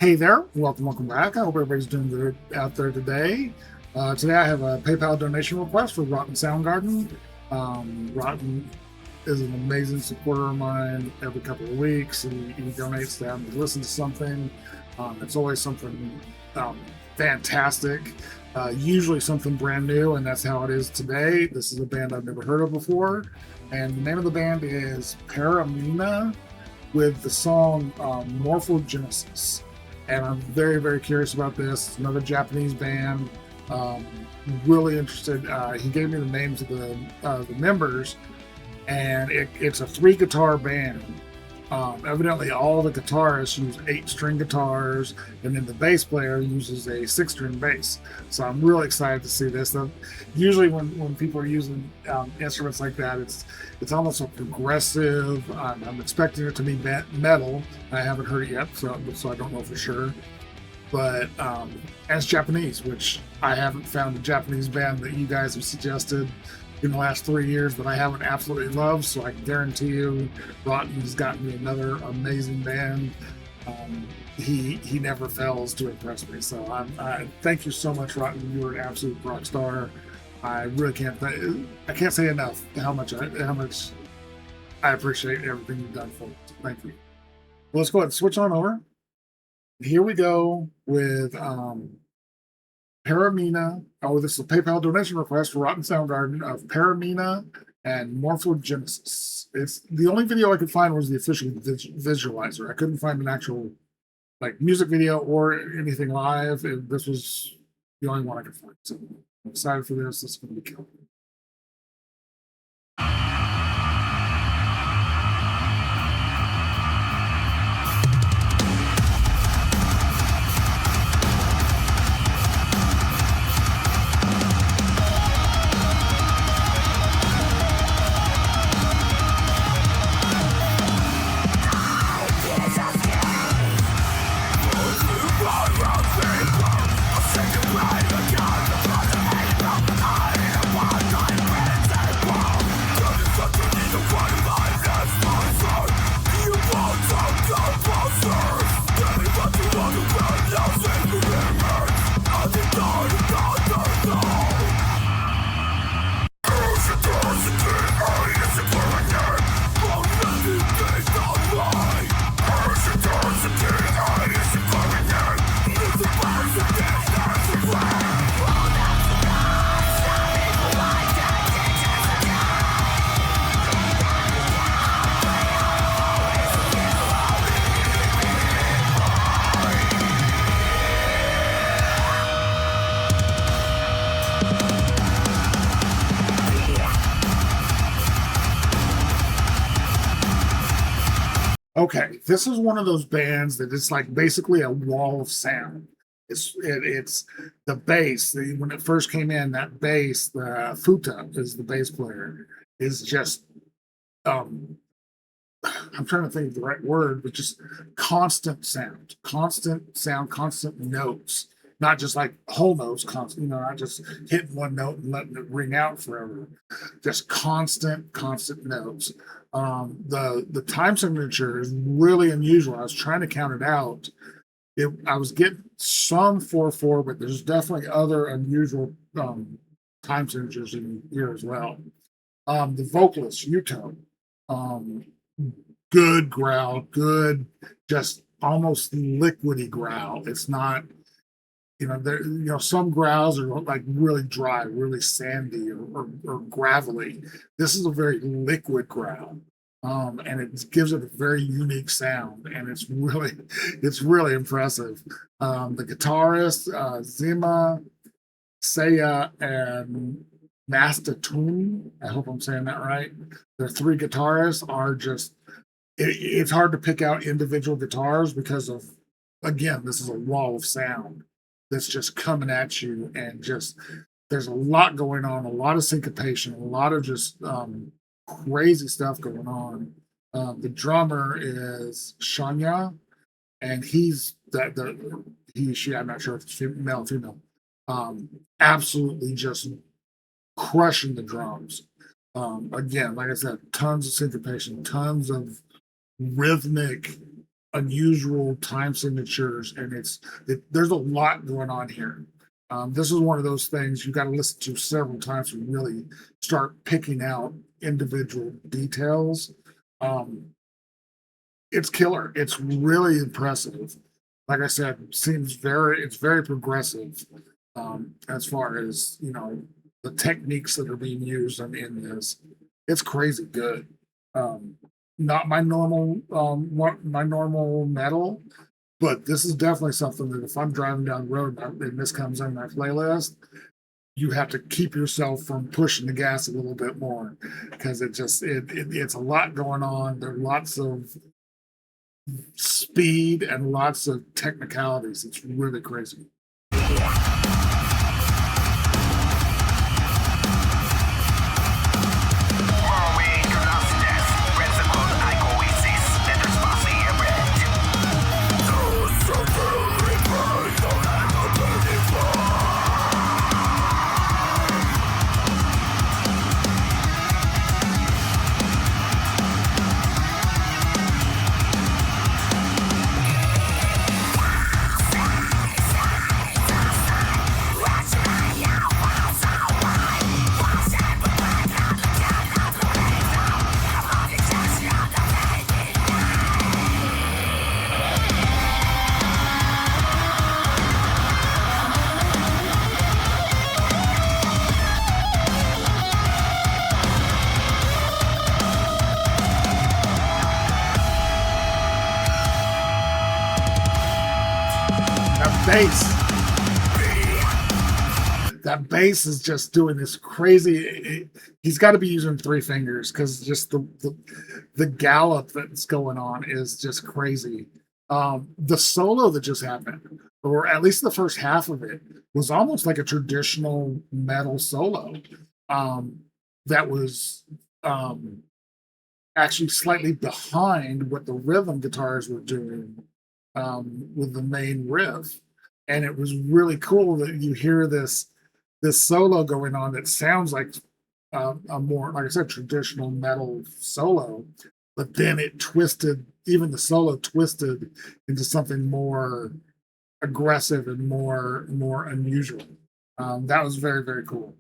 Hey there, welcome back. I hope everybody's doing good out there today. Today I have a PayPal donation request for Rotten Soundgarden. Rotten is an amazing supporter of mine. Every couple of weeks, he donates to have me listen to something. It's always something fantastic, usually something brand new, and that's how it is today. This is a band I've never heard of before, and the name of the band is PARAMENA with the song MORPHOGENESIS. And I'm very, very curious about this. It's another Japanese band. Really interested. He gave me the names of the members, and it's a 3-guitar band. Evidently, all the guitarists use 8-string guitars, and then the bass player uses a 6-string bass. So I'm really excited to see this. Usually, when people are using instruments like that, it's almost a progressive. I'm expecting it to be metal. I haven't heard it yet, so I don't know for sure. But as Japanese, which I haven't found a Japanese band that you guys have suggested in the last 3 years that I haven't absolutely loved, so I guarantee you Rotten has gotten me another amazing band. He never fails to impress me, so I thank you so much, Rotten. You're an absolute rock star. I really I can't say enough how much I appreciate everything you've done for me. So thank you. Well, let's go ahead and switch on over. Here we go with PARAMENA. Oh, this is a PayPal donation request for Rotten Soundgarden of PARAMENA and MORPHOGENESIS. It's the only video I could find was the official visualizer. I couldn't find an actual music video or anything live. This was the only one I could find. So I'm excited for this. This is going to be killer. Okay, this is one of those bands that it's basically a wall of sound. It's the bass. When it first came in, that bass, the Futa is the bass player, is just I'm trying to think of the right word, but just constant sound, constant notes, not just whole notes, constant, not just hitting one note and letting it ring out forever, just constant notes. The time signature is really unusual. I was trying to count it out. I was getting some 4/4, but there's definitely other unusual time signatures in here as well. The vocalist, Yuto, good growl, good, just almost liquidy growl. It's not, some growls are really dry, really sandy or gravelly. This is a very liquid growl. And it gives it a very unique sound, and it's really impressive. The guitarist, Zima, Saya, and Mastatun, I hope I'm saying that right. The 3 guitarists are just, it's hard to pick out individual guitars because of, again, this is a wall of sound that's just coming at you, and just, there's a lot going on, a lot of syncopation, a lot of just crazy stuff going on. The drummer is Shanya, and he's she, I'm not sure if it's male or female, absolutely just crushing the drums. Again, like I said, tons of syncopation, tons of rhythmic unusual time signatures, and there's a lot going on here. This is one of those things you got to listen to several times to really start picking out individual details. Um, it's killer. It's really impressive. Like I said, it's very progressive as far as the techniques that are being used in this. It's crazy good. Um, Not my normal metal, but this is definitely something that if I'm driving down the road and this comes on my playlist, you have to keep yourself from pushing the gas a little bit more because it's a lot going on. There are lots of speed and lots of technicalities. It's really crazy. That bass is just doing this crazy. He's got to be using three fingers because just the gallop that's going on is just crazy. The solo that just happened, or at least the first half of it, was almost like a traditional metal solo. That was actually slightly behind what the rhythm guitars were doing with the main riff. And it was really cool that you hear this solo going on that sounds like a more, like I said, traditional metal solo, but then it twisted, even the solo twisted into something more aggressive and more unusual. That was very, very cool.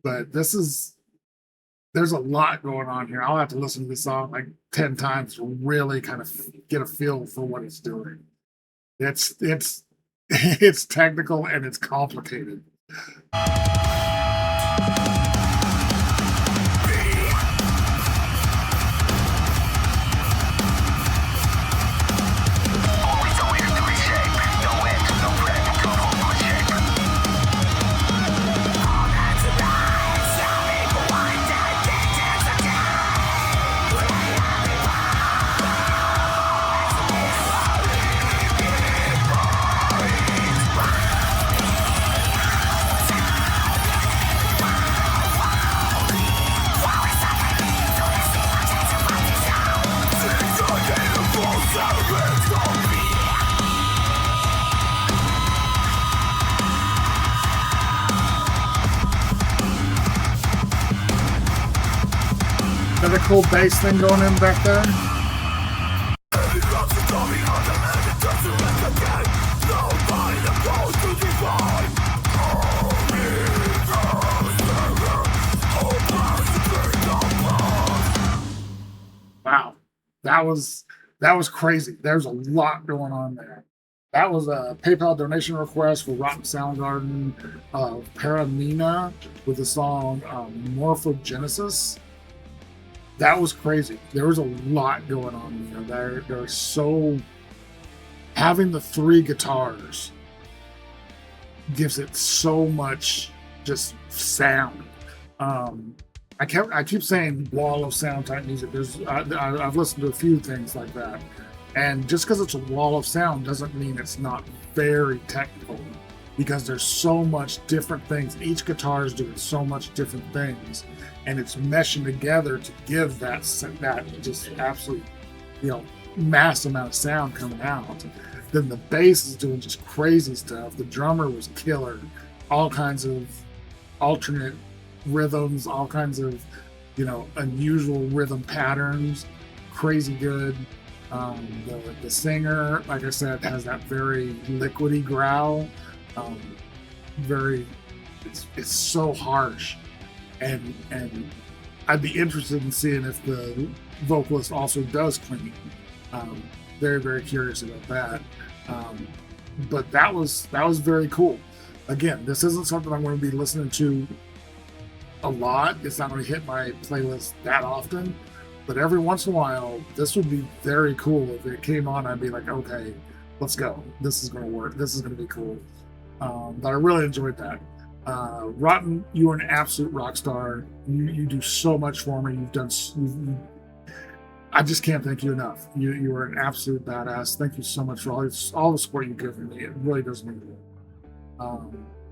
But there's a lot going on here. I'll have to listen to this song like 10 times to really kind of get a feel for what it's doing. It's it's technical and it's complicated. Got a cool bass thing going in back there. Wow, that was crazy. There's a lot going on there. That was a PayPal donation request for Rotten Soundgarden of PARAMENA with the song MORPHOGENESIS. That was crazy. There was a lot going on there. There's so having the three guitars gives it so much just sound. I keep saying wall of sound type music. I've listened to a few things like that, and just because it's a wall of sound doesn't mean it's not very technical, because there's so much different things. Each guitar is doing so much different things, and it's meshing together to give that just absolute, mass amount of sound coming out. Then the bass is doing just crazy stuff. The drummer was killer. All kinds of alternate rhythms, all kinds of, unusual rhythm patterns. Crazy good. The singer, like I said, has that very liquidy growl. Um, very, it's so harsh, and I'd be interested in seeing if the vocalist also does clean. Um, very curious about that. Um, but that was very cool. Again, this isn't something I'm going to be listening to a lot. It's not going to hit my playlist that often, but every once in a while, this would be very cool. If it came on, I'd be like, okay, let's go. This is going to work. This is going to be cool. But I really enjoyed that. Rotten, you are an absolute rock star. You do so much for me. I just can't thank you enough. You are an absolute badass. Thank you so much for all the support you've given me. It really does mean it.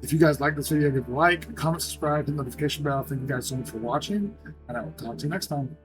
If you guys like this video, give a like, comment, subscribe, hit the notification bell. Thank you guys so much for watching, and I will talk to you next time.